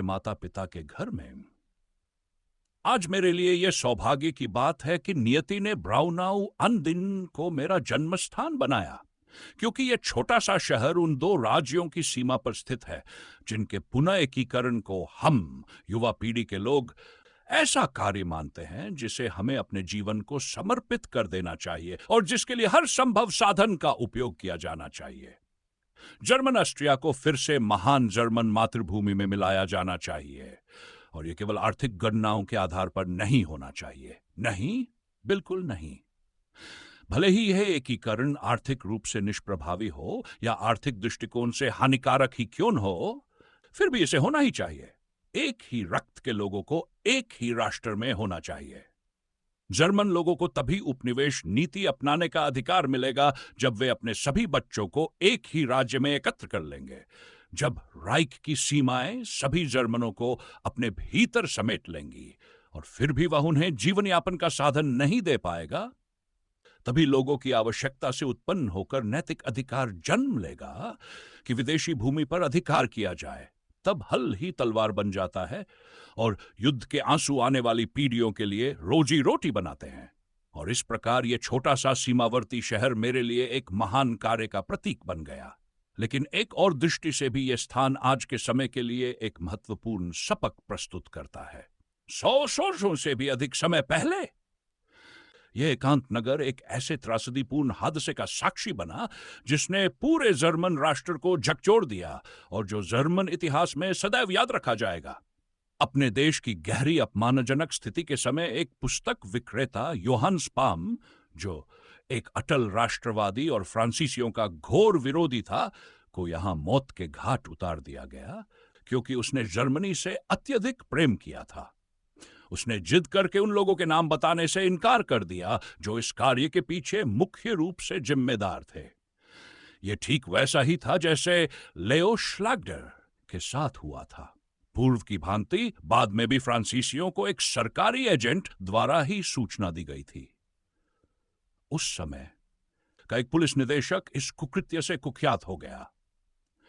माता पिता के घर में। आज मेरे लिए यह सौभाग्य की बात है कि नियति ने ब्राउनाउ अनदिन को मेरा जन्म स्थान बनाया, क्योंकि यह छोटा सा शहर उन दो राज्यों की सीमा पर स्थित है जिनके पुनः एकीकरण को हम युवा पीढ़ी के लोग ऐसा कार्य मानते हैं जिसे हमें अपने जीवन को समर्पित कर देना चाहिए और जिसके लिए हर संभव साधन का उपयोग किया जाना चाहिए। जर्मन ऑस्ट्रिया को फिर से महान जर्मन मातृभूमि में मिलाया जाना चाहिए, और यह केवल आर्थिक गणनाओं के आधार पर नहीं होना चाहिए। नहीं, बिल्कुल नहीं। भले ही यह एकीकरण आर्थिक रूप से निष्प्रभावी हो या आर्थिक दृष्टिकोण से हानिकारक ही क्यों न हो, फिर भी इसे होना ही चाहिए। एक ही रक्त के लोगों को एक ही राष्ट्र में होना चाहिए। जर्मन लोगों को तभी उपनिवेश नीति अपनाने का अधिकार मिलेगा जब वे अपने सभी बच्चों को एक ही राज्य में एकत्र कर लेंगे, जब राइक की सीमाएं सभी जर्मनों को अपने भीतर समेट लेंगी और फिर भी वह उन्हें जीवन यापन का साधन नहीं दे पाएगा, तभी लोगों की आवश्यकता से उत्पन्न होकर नैतिक अधिकार जन्म लेगा कि विदेशी भूमि पर अधिकार किया जाए। तब हल ही तलवार बन जाता है और युद्ध के आंसू आने वाली पीढ़ियों के लिए रोजी रोटी बनाते हैं। और इस प्रकार यह छोटा सा सीमावर्ती शहर मेरे लिए एक महान कार्य का प्रतीक बन गया। लेकिन एक और दृष्टि से भी यह स्थान आज के समय के लिए एक महत्वपूर्ण सपक प्रस्तुत करता है। 100 वर्षों से भी अधिक समय पहले यह एकांत नगर एक ऐसे त्रासदीपूर्ण हादसे का साक्षी बना जिसने पूरे जर्मन राष्ट्र को झकझोर दिया और जो जर्मन इतिहास में सदैव याद रखा जाएगा। अपने देश की गहरी अपमानजनक स्थिति के समय एक पुस्तक विक्रेता योहान्स पाम, जो एक अटल राष्ट्रवादी और फ्रांसीसियों का घोर विरोधी था, को यहां मौत के घाट उतार दिया गया क्योंकि उसने जर्मनी से अत्यधिक प्रेम किया था। उसने जिद करके उन लोगों के नाम बताने से इनकार कर दिया जो इस कार्य के पीछे मुख्य रूप से जिम्मेदार थे। यह ठीक वैसा ही था जैसे लेओ श्लागडर के साथ हुआ था। पूर्व की भांति बाद में भी फ्रांसीसियों को एक सरकारी एजेंट द्वारा ही सूचना दी गई थी। उस समय का एक पुलिस निदेशक इस कुकृत्य से कुख्यात हो गया।